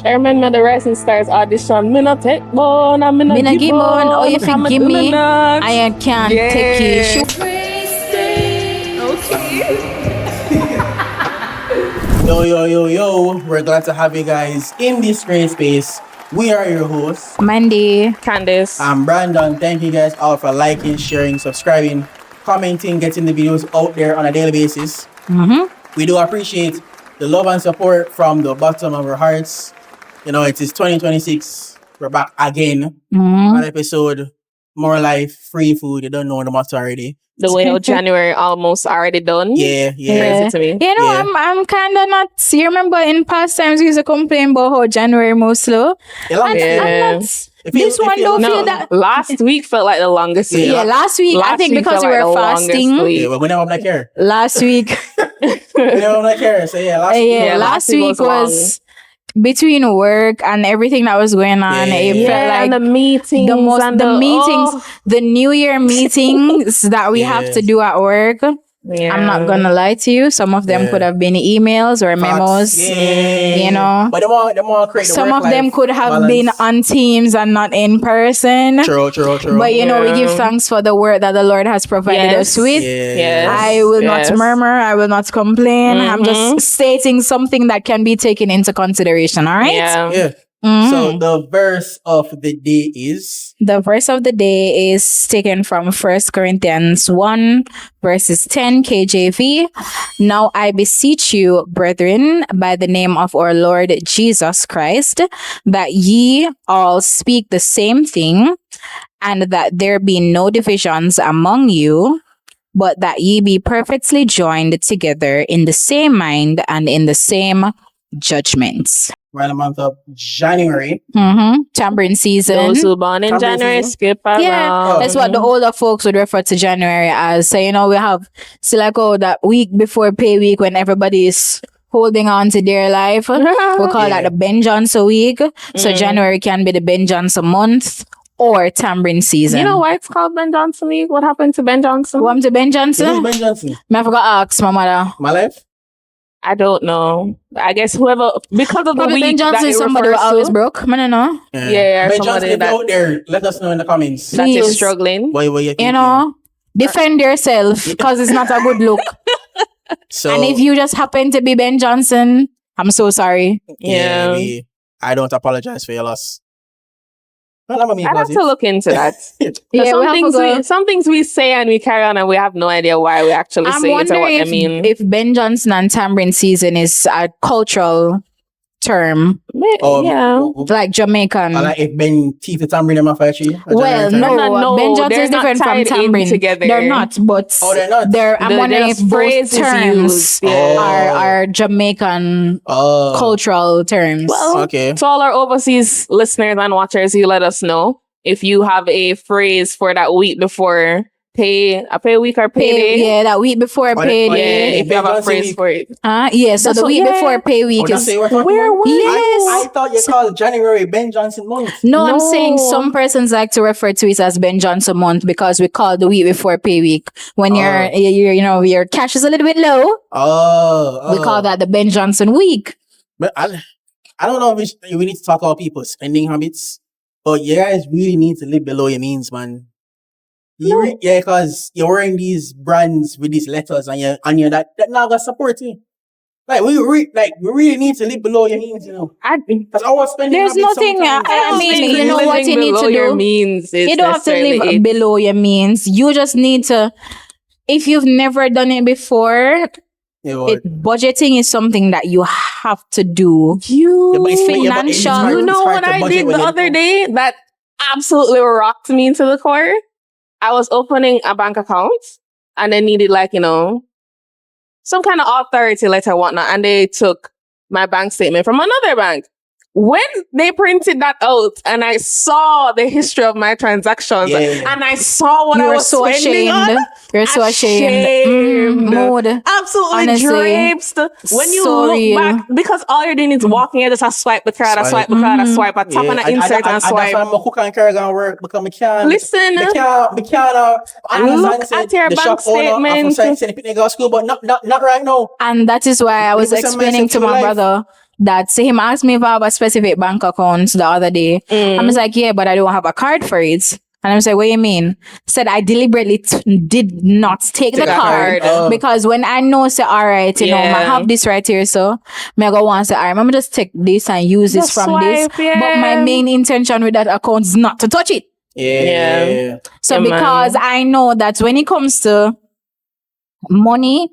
I remember the Rising Stars audition. Me not take bone, and me not give bone. Oh, you think give me? I can't take it. Yo. We're glad to have you guys in this great space. We are your hosts, Mandy, Candice. I'm Brandon. Thank you guys all for liking, sharing, subscribing, commenting, getting the videos out there on a daily basis. We do appreciate the love and support from the bottom of our hearts. You know, it is 2026. We're back again. An episode, more life, free food. You don't know the motto already. The way how January almost already done. Yeah. Crazy to me. You know, I'm kind of not. You remember in past times we used to complain about how January moves slow. I'm not. This one don't feel that. Last week felt like the longest week. Yeah, last week I think because we were fasting. Yeah, but we never black hair. Last week. We never black hair. So last week was between work and everything that was going on. It felt like and the meetings, the New Year meetings that we have to do at work. Yeah. I'm not gonna lie to you. Some of them could have been emails or memos. You know, but they want to create. Some of them could have been on Teams and not in person. True. But you know, we give thanks for the work that the Lord has provided us with. I will not murmur. I will not complain. I'm just stating something that can be taken into consideration. All right. Yeah. So the verse of the day is? The verse of the day is taken from 1 Corinthians 1 verses 10 KJV. Now I beseech you, brethren, by the name of our Lord Jesus Christ, that ye all speak the same thing, and that there be no divisions among you, but that ye be perfectly joined together in the same mind and in the same judgments. We're in the month of January. Tambourine season. Those who born in January skip around. Yeah, that's what the older folks would refer to January as. So, you know, we have still like that week before pay week when everybody is holding on to their life. We call that the Ben Johnson week. So January can be the Ben Johnson month or tambourine season. You know why it's called Ben Johnson week? What happened to Ben Johnson? What happened to Ben Johnson? Who's Ben Johnson? I forgot to ask my mother. My life? I don't know. I guess whoever, because of the week Ben Johnson is somebody who always broke. I don't know. Yeah, Ben Johnson, if you're out there, let us know in the comments. That is struggling. What you you know, defend yourself because it's not a good look. And if you just happen to be Ben Johnson, I'm so sorry. Yeah. I don't apologize for your loss. Well, I'd have to look into that. Some things we say and we carry on and we have no idea why we actually say it or what I mean. If Ben Johnson and tambourine season is a cultural term. Like Jamaican. Like if Ben teeth the tambourine in my factory. Well, no. Ben Johnson is different from tambourine. They're not, but they're not. I'm wondering if both terms are Jamaican cultural terms. Well, to all our overseas listeners and watchers, you let us know if you have a phrase for that week before a pay week or payday. Yeah, that week before payday. If you have a phrase for it. So the week before pay week is... I thought you called January Ben Johnson month. No, I'm saying some persons like to refer to it as Ben Johnson month because we call the week before pay week. When your cash is a little bit low. We call that the Ben Johnson week. But I don't know if we need to talk about people's spending habits, but you guys really need to live below your means, man. Because you're wearing these brands with these letters and you're that now gonna support you. Like we really need to live below your means, you know. Because our spending. There's nothing. I mean, you know what you need to do. Your means you don't have to live below your means. You just need to. If you've never done it before, budgeting is something that you have to do. Financial. You know what I did the other day that absolutely rocked me into the core? I was opening a bank account and they needed some kind of authority letter or whatnot. And they took my bank statement from another bank. When they printed that out and I saw the history of my transactions and I saw what I was spending on, you're so ashamed. Mood. Absolutely draped. When you look back, because all you're doing is walking in, just swipe the card, I swipe the card, I swipe, I tap on the insert and swipe. I'm cook and carry gonna work because I can't. Listen, I can't look at your bank statement. But not right now. And that is why I was explaining to my brother. that say him asked me if I have a specific bank account the other day. I'm just like, yeah, but I don't have a card for it. And I'm like, what do you mean? Said I deliberately did not take the a card card. because when I know, say, all right, you know, I Yeah. have this right here, so me go once say, all right, I'm just take this and use this Just from this. swipe, yeah. But my main intention with that account is not to touch it. Yeah. So Yeah, because man. I know that when it comes to money,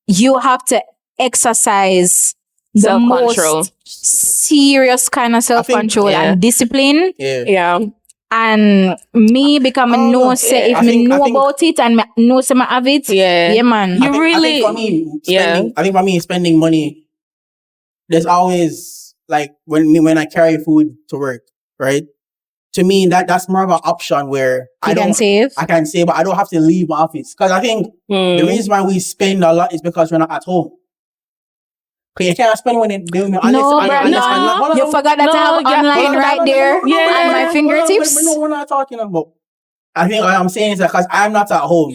you have to exercise the Self-control. most serious kind of self-control yeah. and discipline. Yeah. Yeah. And me becoming know say if I me think- know about it and me know say me have it, Yeah. man. You I really- think for me, Yeah. spending money, there's always like when I carry food to work, right? To me, that's more of an option where You can save. I can save, but I don't have to leave my office. Because I think the reason why we spend a lot is because we're not at home. Because you can't spend when you're doing it. No, bro, no. You forgot that I have online right there on my fingertips. No, we're not talking about. I think what I'm saying is that because I'm not at home,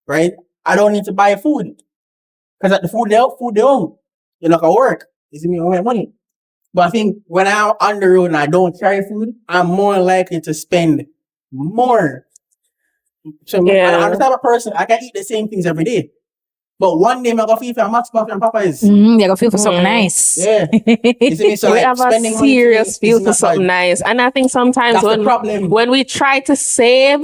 right? I don't need to buy food. Because at the food they home. You're not going to work. It's me my money. But I think when I'm on the road and I don't carry food, I'm more likely to spend more. So I'm the type of person, I can eat the same things every day. But one day, I'm going to feel for Max Buffy and Popeyes. You gotta feel for something nice. Yeah. You see me? So We like, have a spending money serious is feel for not something like- nice. And I think sometimes That's the problem. when we try to save,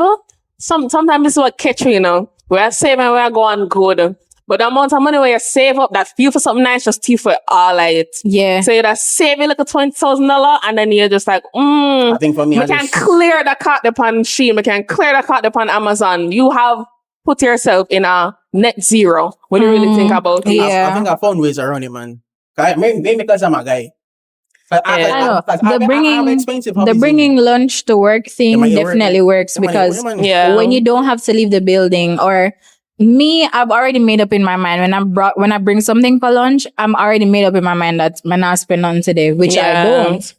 sometimes it's what catch you, you know. We're saving, we're going good. But the amount of money where you save up, that feel for something nice, just feel for all of it. Yeah. So you're saving like a $20,000 and then you're just like, I think for me, we can clear the card upon Shein, we can clear the card upon Amazon. You have put yourself in a net zero when you really think about it. Yeah. I think I found ways around it, man. Maybe because I'm a guy. I know. Expensive The hobbies bringing lunch to work thing Yeah, man, it work, definitely works Yeah, man, because yeah, man. when you don't have to leave the building or me, I've already made up in my mind when I bring something for lunch, I'm already made up in my mind that I'm not spend on today, which I don't.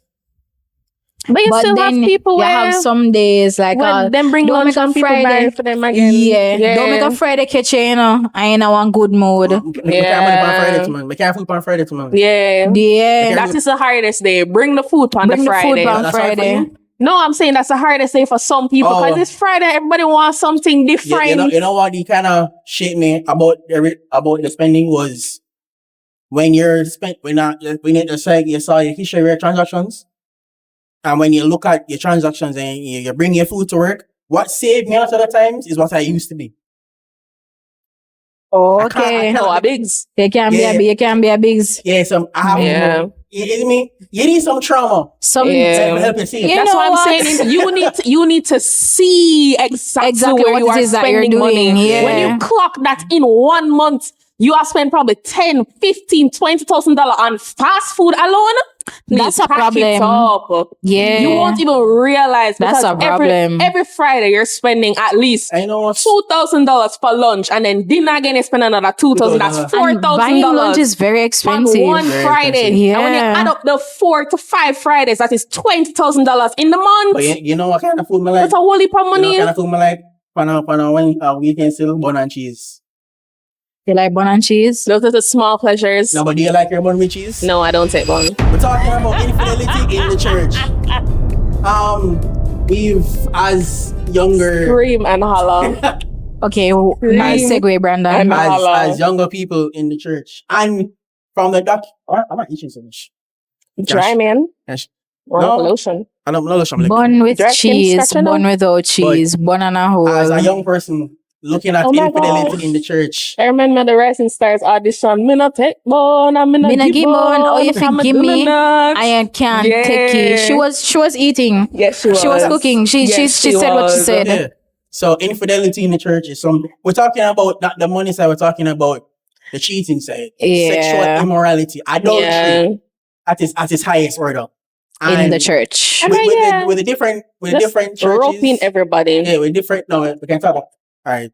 But you But still have then people you where have some days like when them bring don't lunch make a and people buy Friday for them again. Yeah, don't make a Friday kitchen, you know. I ain't in one good mood. We can't money on Friday to man. We can't food on Friday to man. Yeah. Yeah. That is the hardest day. Bring the food on Bring the the Friday. food on That's hard for Friday. you? No, I'm saying that's the hardest day for some people because Oh. it's Friday. Everybody wants something different. You know what? You kind of shaped me about the spending was when you're when you saw your history of your transactions, and when you look at your transactions and you bring your food to work, what saved me a lot of the times is what I used to be. Okay. No, a bigs. You can be a bigs. Yeah, I have Yeah. you need some trauma. Some Yeah. To help you see. You That's know what I'm what? saying. You need to see exactly where what you it are is that you're spending doing, money. yeah. When you clock that in 1 month, you are spending probably $10,000, $15,000, $20,000 on fast food alone. Please That's a pack it problem. up. Yeah. You won't even realize That's because a problem. Every Friday you're spending at least I know what. $2,000 for lunch, and then dinner again you spend another $2,000. That's $2,000. And buying lunch $4,000 is very on expensive. one Very Friday. expensive. And when you Yeah. add up the 4 to 5 Fridays, that is $20,000 in the month. But you know what kind of food I like? That's a whole heap of You know money. what kind of food I like? When weekend still bun and cheese. You like bun and cheese? Those are the small pleasures. No, but do you like your bun with cheese? No, I don't take one. We're talking about infidelity in the church. We've as younger Scream and holler. Okay, nice segue, Brandon. And- Holla. as younger people in the church, and from the I'm not eating so much. Dry man. Gosh. Or No. lotion. I don't know. I'm like, Bun with Dressed in cheese, scratching bun without cheese, bun and a as a whole. young person looking at Oh my infidelity gosh. in the church. I remember the Rising Stars audition. Me not take bone, and me Me not not give give bone. Oh, you I'm a forgive me. donut. I can't Yeah. take it. She was eating. Yes, she was. She was cooking. She Yes, said what she was. said. Yeah. So infidelity in the church is something we're talking about. Not the money side. We're talking about the cheating side, Yeah. sexual immorality, adultery Yeah. at its highest order. In And the church. And with, then, with, yeah. with the different Just different churches. roping everybody. Yeah, with different. No, we can talk about. All right.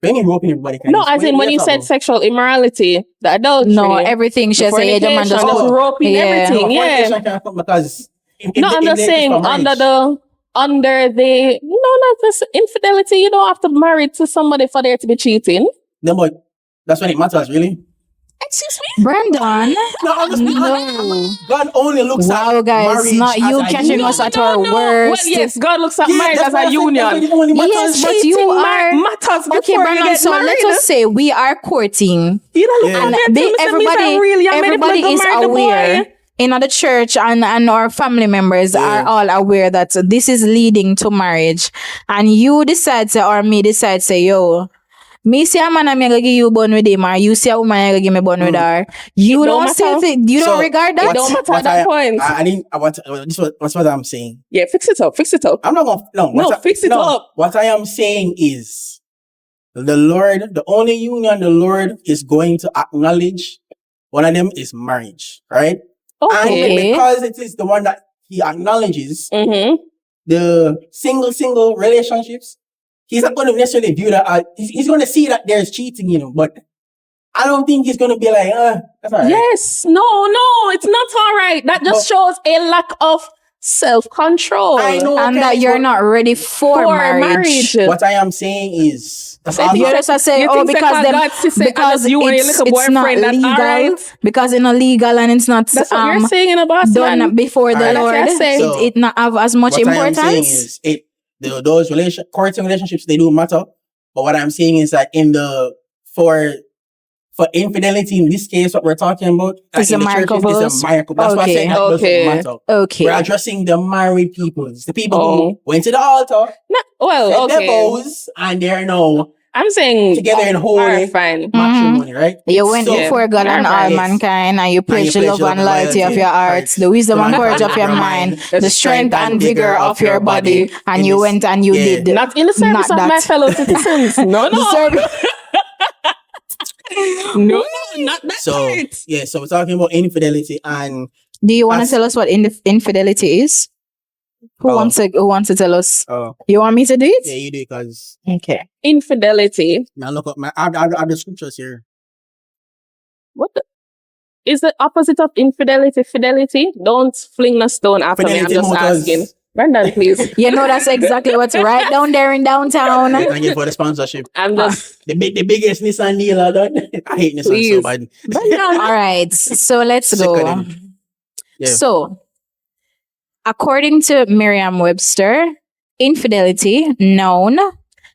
When you roping everybody, No, as in when you said sexual immorality, the adultery. No, everything she the said, yeah, the man just fornication, go. roping Yeah. everything. Yeah. Because No, I'm just saying under the not this infidelity. You don't have to marry to somebody for there to be cheating. No, but that's when it matters, really. Excuse me? Brandon. No, honestly, No. God only looks Wow, at guys, marriage not you as a catching union. us at our Well, worst. yes, God looks at Yeah, marriage that's as why I a said that's union. what it only Yes, matters. but you Cheating are matters okay, before you Brandon. get So married. let us say we are courting, You don't look Yeah. at and me and tell me, say, everybody, real, you made it everybody go is marry the aware. boy. In the church and our family members are Yeah. all aware that this is leading to marriage, and you decide say, or me decide say, yo, me say a man I'm gonna give you bun with him, or you say a woman I'm gonna give me bun with her. You don't don't still matter. think you don't So, regard that. It don't matter at that point. I didn't. That's what I'm saying. Yeah, fix it up. Fix it up. I'm not gonna. Fix it up. What I am saying is, the Lord, the only union the Lord is going to acknowledge, one of them is marriage, right? Okay. And because it is the one that He acknowledges, Mm-hmm. the single relationships, He's not going to necessarily view that. He's going to see that there's cheating, but I don't think He's going to be like, that's all right. Yes. No, it's not all right. That just shows a lack of self-control. I know, And okay, that you're but not ready for marriage. What I am saying is, You just say, you oh, think because God them, to say, because you and your it's little not boyfriend, that's legal, all right? because it's not legal and it's not That's what you're saying in a boss done man. before the Alright. Lord. That's what I say. It not have as much what I am saying importance. is, those courting relationships, they do matter. But what I'm saying is that for infidelity in this case, what we're talking about, It's in a the church, markable. it's a miracle. That's why I said that Okay. doesn't matter. Okay. We're addressing the married people. It's the people who went to the altar, Well, said their okay. vows, and they're now I'm saying together in holy alright, fine. matrimony, right? You went So- before God and all Alright. mankind, and you pledged the pledge love your and loyalty of your hearts, the wisdom and courage of your mind, the strength and vigor of your body, and you went and you Yeah. did. Not in the service of that. my fellow citizens. No. The service- No, not that So part. yeah, so we're talking about infidelity, and Do you want to That's- tell us what infidelity is? Who Oh. wants to tell us? oh You want me to do it? yeah, you do, because Okay. Infidelity. now look up I have the scriptures here. What is the opposite of infidelity? Fidelity? Don't fling a stone after me. I'm Fidelity just Motors. asking. Brendan, please. You know that's exactly what's right down there in downtown. Thank you for the sponsorship. I'm just The biggest Nissan dealer done. I hate Nissan so Please. bad. Brendan. All right. So let's Sick of go. them. Yeah. So, according to Merriam-Webster, infidelity, noun,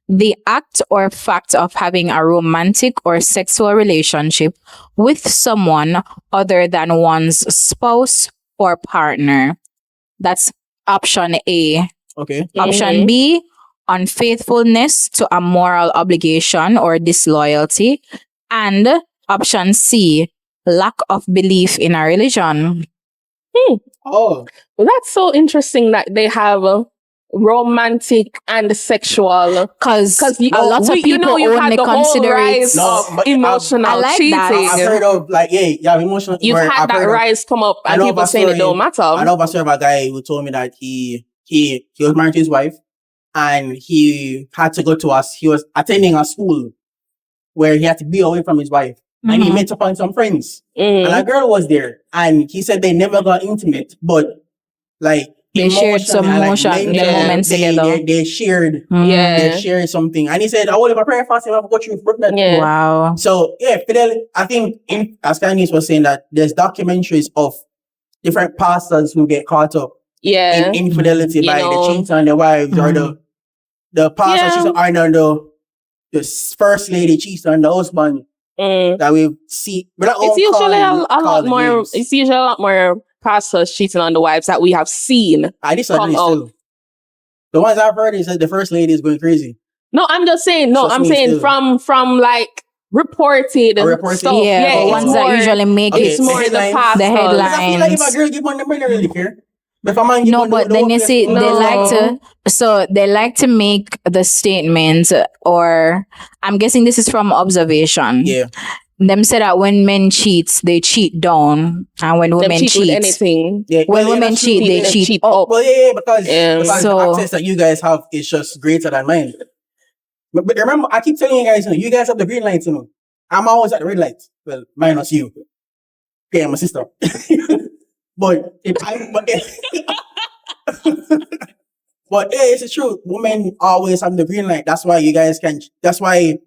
the act or fact of having a romantic or sexual relationship with someone other than one's spouse or partner. That's option A. Okay. Option B, unfaithfulness to a moral obligation or disloyalty. And option C, lack of belief in a religion. Oh, Well, that's so interesting that they have romantic and sexual. Because Because a lot of people you've only had the whole consider rise it. No, of but emotional I like cheating. that. I've heard of you have emotional. You've where had I've that heard of- rise come up, I and know people of a saying it story- don't matter. I know of a guy who told me that he was married to his wife, and he had to go to us. He was attending a school where he had to be away from his wife, and he Mhm. met upon some friends, Mm. and a girl was there, and he said they never got intimate, but like They shared some emotionally, motion, mentally, the moments together. They shared. Yeah. They shared something, and he said, "I will have a prayer fasting. I've got you for that." Yeah. Wow. So yeah, fidelity. I think as Candice was saying that there's documentaries of different pastors who get caught up Yeah. in infidelity You by know. the cheats on their wives or the pastor Yeah. cheats on the first lady cheats on the husband Mm. that we see. It's usually a lot more. It's usually a lot more pastors cheating on the wives that we have seen. This is come still. The ones I've heard is that the first lady is going crazy. No, I'm just saying. No, Trust I'm me, saying still. from like reported Reported? stuff. Yeah, the it's ones more, that usually make Okay, it. it's more the headlines. pastors. The Because I feel like if Lines. a girl give one number, they don't really care. But if a man give No, one, but they then don't you care. see, they No. like to make the statement, or I'm guessing this is from observation. Yeah. Them say that when men cheat, they cheat down, and when Them women cheat with cheat, anything. Yeah. when yeah, women that's true. cheat, they Them cheat cheat up. up. Well, yeah, because So- the access that you guys have is just greater than mine. But remember, I keep telling you guys, you guys have the green light, I'm always at the red light. Well, minus you. Yeah, my sister. but but yeah, it's the truth. Women always have the green light. That's why you guys can. That's why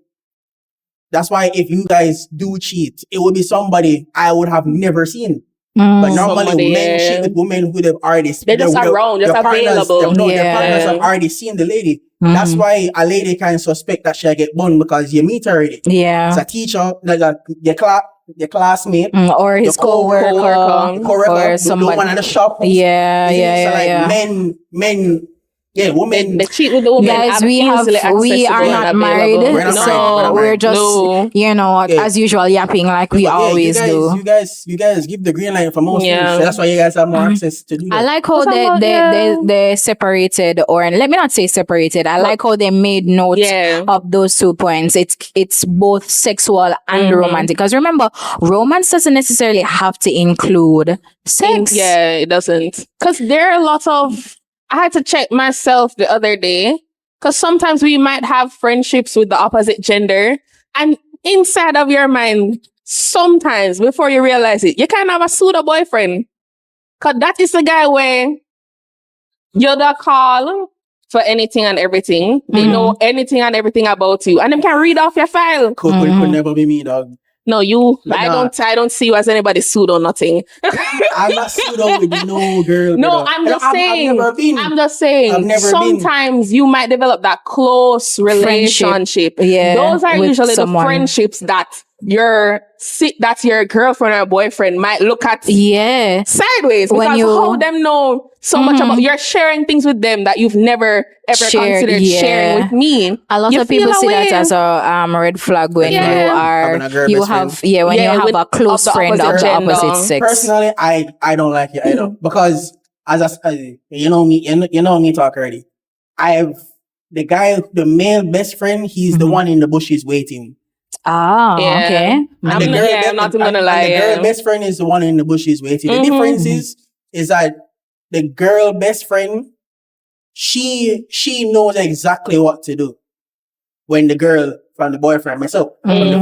That's why if you guys do cheat, it would be somebody I would have never seen. But normally Somebody, men cheat with women who they've already they're just around, just available. Their partners have already seen the lady. That's why a lady can suspect that she'll get burned because you meet her already. Yeah. It's a teacher, your classmate, or his co-worker, or somebody. The one at the shop. Yeah, Men, women. They cheat with the women. Guys, we are not married, so we're just, as usual, yapping like we always do. You guys give the green light for most things. So that's why you guys have more access to do that. I like how they separated, or let me not say separated. I like how they made note of those 2 points. It's both sexual and romantic. Because remember, romance doesn't necessarily have to include sex. Yeah, it doesn't. Because there are a lot of... I had to check myself the other day because sometimes we might have friendships with the opposite gender, and inside of your mind, sometimes before you realize it, you can have a pseudo boyfriend, because that is the guy where you're the call for anything and everything. They know anything and everything about you, and them can read off your file. Could never be me, dog. No, you. I don't see you as anybody pseudo nothing. I'm not pseudo with no girl. No, I'm just saying. I've never been. I'm just saying. I've never sometimes you might develop that close relationship. Yeah, those are usually someone. The friendships that your girlfriend or boyfriend might look at sideways, because how them know so much about, you're sharing things with them that you've never ever considered sharing with me. A lot of people see that as a red flag when you have a close friend of the opposite sex. Personally, I don't like it either, because as you know me talk already. The male best friend, he's the one in the bushes waiting. Okay. I'm not gonna lie. The girl best friend is the one in the bushes waiting. The difference is that the girl best friend, she knows exactly what to do when the girl from the boyfriend mess up, from the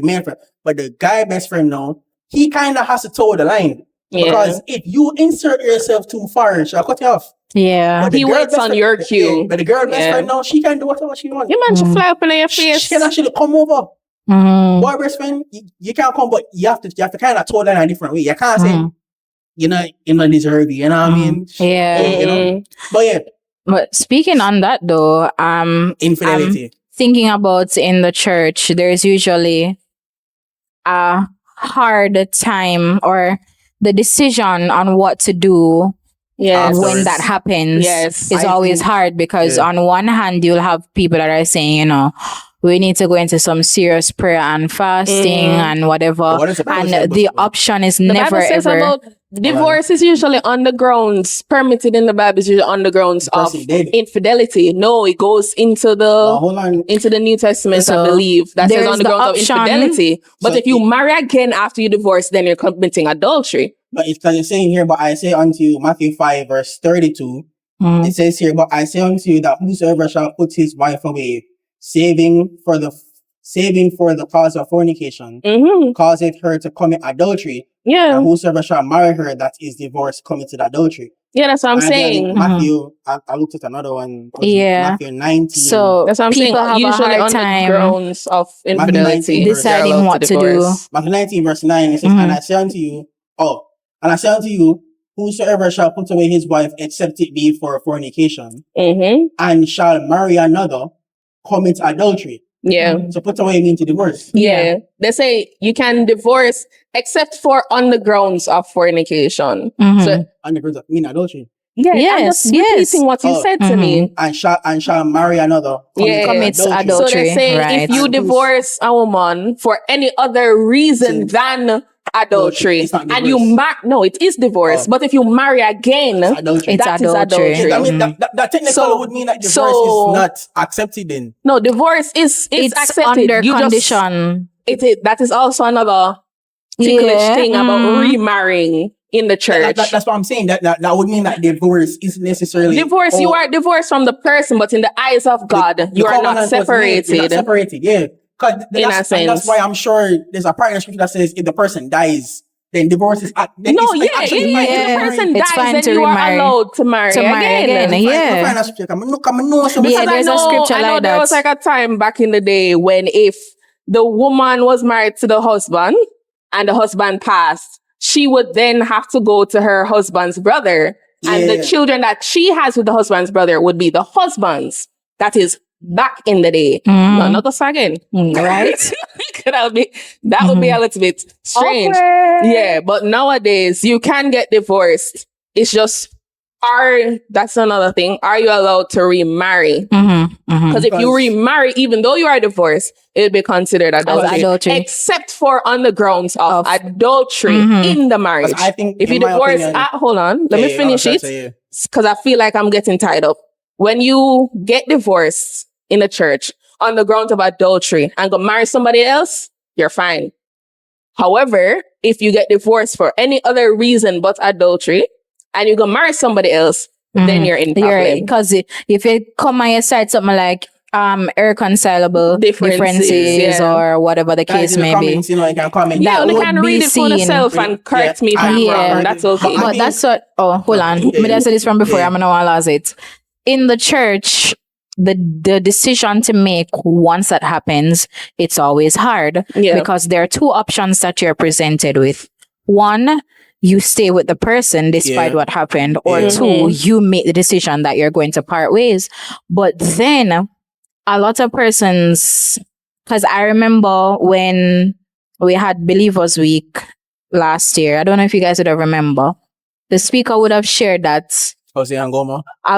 male friend. But the guy best friend now, he kind of has to toe the line, because if you insert yourself too far, she'll cut you off. Yeah, he waits on your cue. But the girl best friend now, she can do whatever she wants. You man should fly up in your face. She can actually come over. Boy best friend, you can't come, but you have to kind of toe that in a different way. You can't say you're not deserve it. You know what I mean? Yeah. But But speaking on that though, infidelity. Thinking about in the church, there's usually a hard time, or the decision on what to do. When that happens, is always hard, because on one hand you'll have people that are saying, we need to go into some serious prayer and fasting and whatever. And the option is never ever. About divorce is usually on the grounds permitted in the Bible, is usually on the grounds of infidelity. No, it goes into the New Testament, I believe. That says on the grounds of infidelity. But if you marry again after you divorce, then you're committing adultery. But it's because it's saying here, but I say unto you, Matthew 5 verse 32. It says here, but I say unto you that whosoever shall put his wife away, saving for the cause of fornication, causeth her to commit adultery. And whosoever shall marry her that is divorced committed adultery. Yeah, that's what I'm saying. Matthew, I looked at another one. Matthew 19. So that's what I'm saying. Have usually a hard on time the grounds of infidelity, deciding what to do. Matthew 19 verse 9, it says, and I say unto you, whosoever shall put away his wife, except it be for fornication, and shall marry another, commit adultery. So put away means to divorce. They say you can divorce except for on the grounds of fornication. So on the grounds of adultery. I'm just repeating what you said to me. And shall marry another, commits adultery. So they say if you divorce a woman for any other reason than adultery, and you it is divorce. But if you marry again, it's adultery. I mean, that technically would mean that divorce is not accepted then. No, divorce is accepted under condition. That is also another ticklish thing about remarrying in the church. That's what I'm saying. That would mean that divorce is necessarily divorce. You are divorced from the person, but in the eyes of God, you are not separated. You're not separated, that's why I'm sure there's a part in the scripture that says if the person dies, then divorce is if the person dies, then you are allowed to marry again. There's a scripture like that. There was like a time back in the day when if the woman was married to the husband and the husband passed, she would then have to go to her husband's brother. And the children that she has with the husband's brother would be the husband's. That is back in the day. No, not us again. Right? that would be a little bit strange. Yeah, but nowadays you can get divorced. It's just, that's another thing. Are you allowed to remarry? Because if you remarry, even though you are divorced, it would be considered adultery. Except for on the grounds of adultery in the marriage. I think if you divorce, hold on, let me finish it. Because I feel like I'm getting tied up. When you get divorced in the church on the grounds of adultery and go marry somebody else, you're fine. However, if you get divorced for any other reason but adultery and you go marry somebody else, then you're in problem. Because if you come and you start something like irreconcilable differences or whatever the case may be. You know, you can comment. Yeah, you can read it for yourself and correct me if I'm wrong. That's okay. But that's what, hold on. But I said this from before, I'm going to lose it. In the church, the decision to make once that happens, it's always hard because there are two options that you're presented with. One, you stay with the person despite what happened, or two, you make the decision that you're going to part ways. But then a lot of persons, because I remember when we had Believers Week last year, I don't know if you guys would have remember, the speaker would have shared that a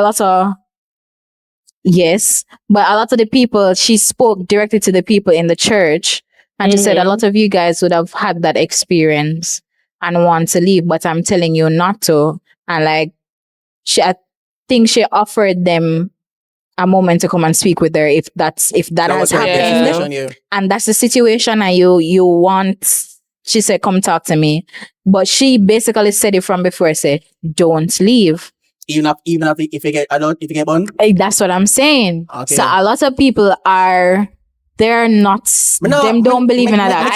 lot of, yes, but a lot of the people, she spoke directly to the people in the church, and she said a lot of you guys would have had that experience and want to leave, but I'm telling you not to. And like, I think she offered them a moment to come and speak with her if that has happened. And that's the situation, and you want, she said, come talk to me. But she basically said it from before, say, don't leave. Even if you get bun? That's what I'm saying. Okay. So a lot of people they're not, don't believe in that.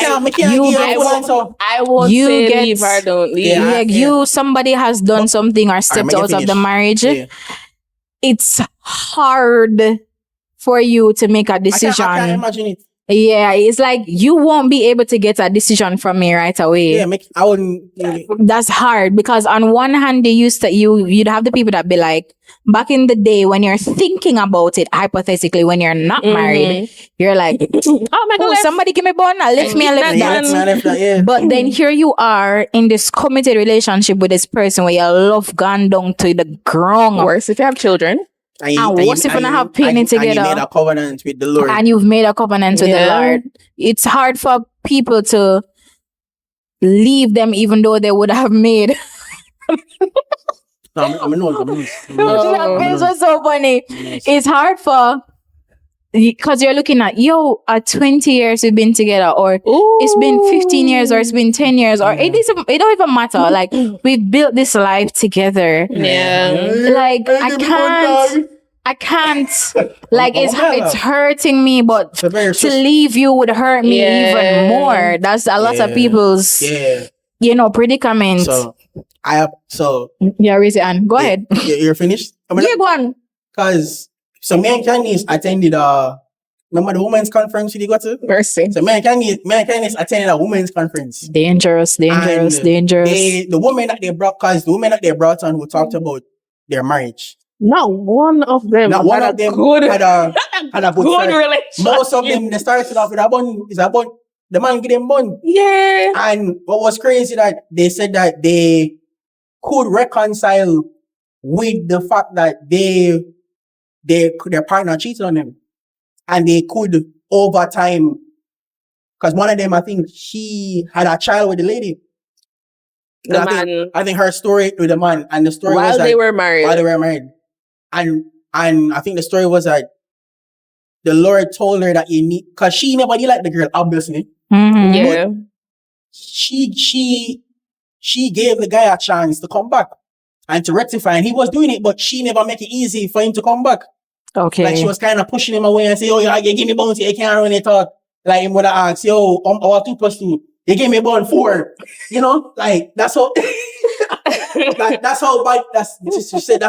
I won't say leave or don't leave. Somebody has done something or stepped out of the marriage. Yeah. It's hard for you to make a decision. I can't imagine it. Yeah, it's like you won't be able to get a decision from me right away. Yeah, I wouldn't. That's hard because on one hand, you'd have the people that be like, back in the day when you're thinking about it, hypothetically, when you're not married, you're like, oh my God, somebody give me bun, lift me and lift that. But then here you are in this committed relationship with this person where your love gone down to the ground. Worse if you have children. And what's if you have painting together? And you made a covenant with the Lord. And you've made a covenant with the Lord. It's hard for people to leave them even though they would have made. This was so funny. It's hard for, because you're looking at, at 20 years we've been together, or it's been 15 years, or it's been 10 years, or it don't even matter. Like, we've built this life together. Like, I can't, like, it's hurting me, but to leave you would hurt me even more. That's a lot of people's, predicament. Raise your hand. Go ahead. You're finished? Go on. Because, so me and Candice attended, remember the women's conference you got to? Mercy. So me and Candice attended a women's conference. Dangerous. The women that they brought on who talked about their marriage. Not one of them had a good relationship. Most of them, they started off with a bun. It's a bun. The man give them bun. Yeah. And what was crazy that they said that they could reconcile with the fact that their partner cheated on them. And they could, over time, because one of them, I think, she had a child with the lady. I think her story with the man, and the story was while they were married. And I think the story was that the Lord told her that you need, because she never liked the girl, obviously. Mm-hmm. Yeah. But she gave the guy a chance to come back and to rectify. And he was doing it, but she never make it easy for him to come back. Okay. Like, she was kind of pushing him away and say, you give me bounty, I can't really talk. Like, him would have asked, our 2 + 2, you gave me bone 4. Like, that's how that's how bad that's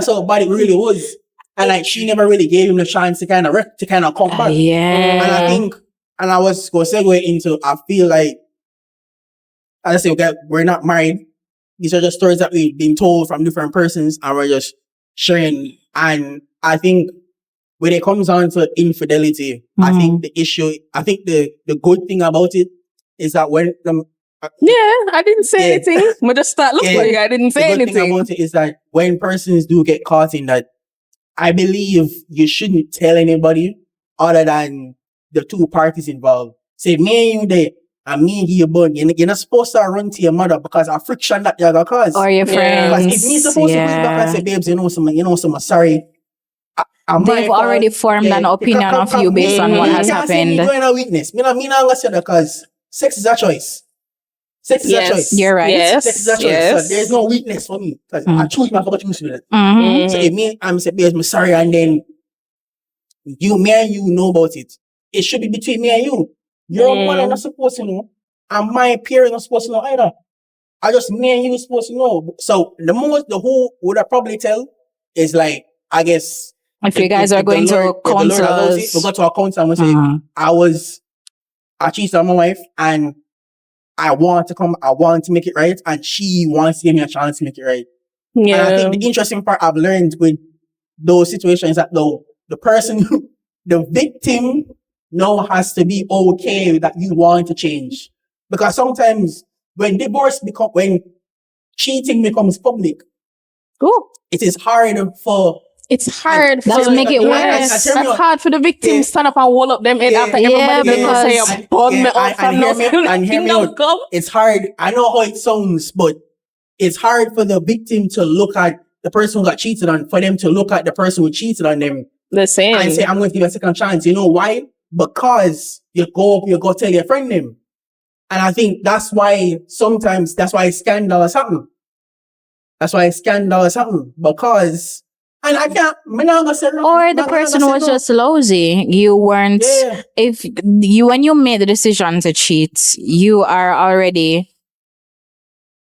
how bad it really was. And like, she never really gave him the chance to kind of come back. Yeah. And I think And I was going to segue into, I feel like, as I say, okay, we're not married. These are just stories that we've been told from different persons and we're just sharing. And I think when it comes down to infidelity, I think the good thing about it is that when I didn't say anything. I just start looking like I didn't say the good thing anything. about it is that when persons do get caught in that, I believe you shouldn't tell anybody other than the two parties involved. Say, me and you there, and me and you bun. You're not supposed to run to your mother because of friction that you're gonna cause. Or your friends. Because if me supposed to go back and say, babes, you know some, sorry. They've already formed an opinion of you based on what has happened. You're a weakness. Me not gonna say that because sex is a choice. Sex is a choice. You're right. Yes. Sex is a choice. Yes. So there's no weakness for me. Because I choose my fucking choose with it. So if me, I'm saying, babes, I'm sorry, and then me and you know about it. It should be between me and you. Your mother not supposed to know, and my parents not supposed to know either. I just me and you supposed to know. So the who would I probably tell is like, I guess, if you guys are going to counselors, we go to our counselor and we say, I cheated on my wife and I want to make it right, and she wants to give me a chance to make it right. Yeah. And I think the interesting part I've learned with those situations is that the person, the victim now has to be okay that you want to change. Because sometimes when cheating becomes public, it is hard for... It's hard to make it worse. That's hard for the victim to stand up and hold up them head after everybody because say, bug me up from no It's hard. I know how it sounds, but it's hard for the victim to look at the person who got cheated on, for them to look at the person who cheated on them. The same. And say, I'm going to give you a second chance. You know why? Because you go tell your friend them. And I think that's why scandals happen. Because, and I can't, or the person was just lousy. You weren't, when you made the decision to cheat, you are already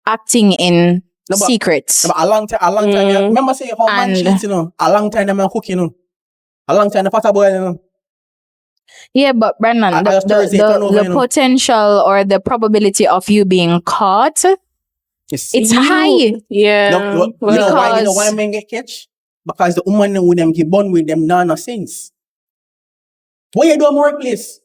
acting in secret. A long time, remember say how man cheats, a long time them cook, a long time the pot boil, Yeah, but Brandon, the potential or the probability of you being caught, it's high. Yeah. You know why men get catch? Because the woman with them get born with them no sense. What you do in workplace?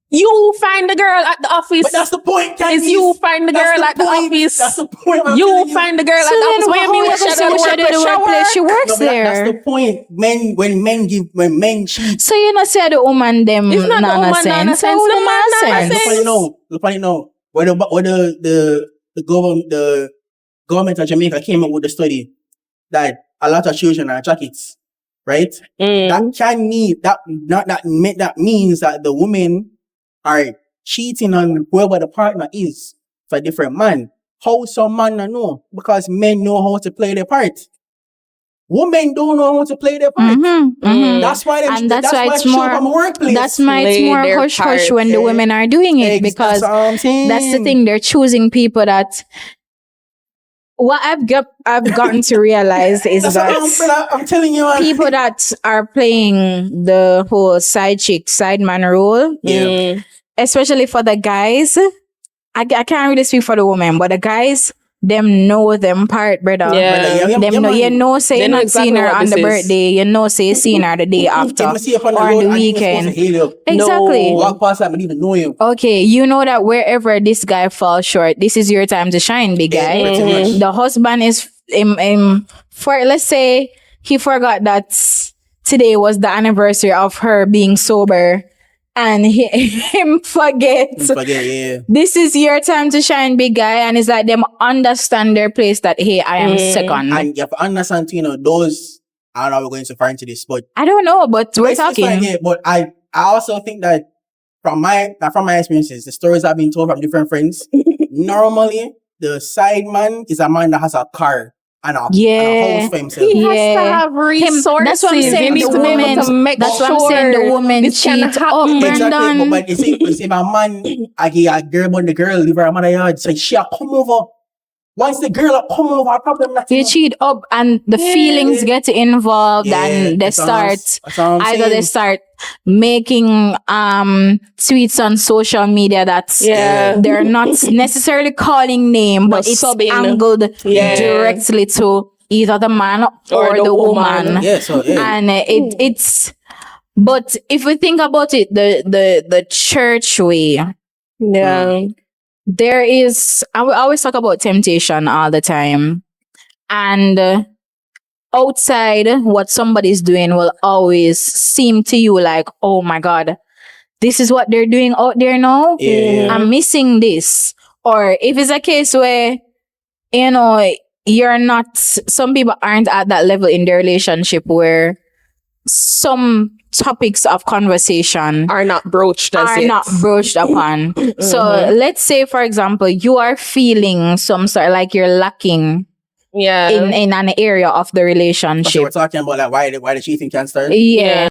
You find the girl at the office. But that's the point, Candice. You find the girl at the office. That's the point. You find the girl at the office. What you mean? The workplace? She works there. That's the point. When men cheat. So you not say the woman them it's not the woman nonsense. The man nonsense. Look funny now. When the government of Jamaica came up with a study that a lot of children are jackets, right? That means that the women are cheating on whoever the partner is for a different man. How some man know? Because men know how to play their part. Women don't know how to play their part. That's why it's more hush when the women are doing it, because that's the thing. They're choosing people that. What I've gotten to realize is that I'm telling you, people that are playing the whole side man role, especially for the guys. I can't really speak for the women, but the guys, them know them part, brother. Yeah. Say you're not seeing her on the birthday, say you're seeing her the day after or on the weekend. Exactly. Walk past that, but even know you. Okay, you know that wherever this guy falls short, this is your time to shine, big guy. The husband is for, let's say he forgot that today was the anniversary of her being sober. And him forget. This is your time to shine, big guy. And it's like them understand their place that, hey, I am second. And you have to understand, those, I don't know how we're going so far into this, but I don't know, but we're talking. But I also think that from my experiences, the stories I've been told from different friends, normally the side man is a man that has a car and a house for himself. He has to have resources. That's what I'm saying. The woman cheat. Exactly. But you see, a man, a girl, but the girl leave her mother yard, so she'll come over. Once the girl come over, problem not You cheat up and the feelings get involved and they that's what I'm either they saying. start making tweets on social media that's they're not necessarily calling name, but it's subbing. angled directly to either the man or the woman. And it's but if we think about it, the church way, there is, and we always talk about temptation all the time, and outside what somebody's doing will always seem to you like, oh my god, this is what they're doing out there now. I'm missing this. Or if it's a case where, you know, you're not, some people aren't at that level in their relationship where some topics of conversation are not broached upon. So let's say, for example, you are feeling some sort of like you're lacking in an area of the relationship. So we're talking about like why the cheating can start. Yeah.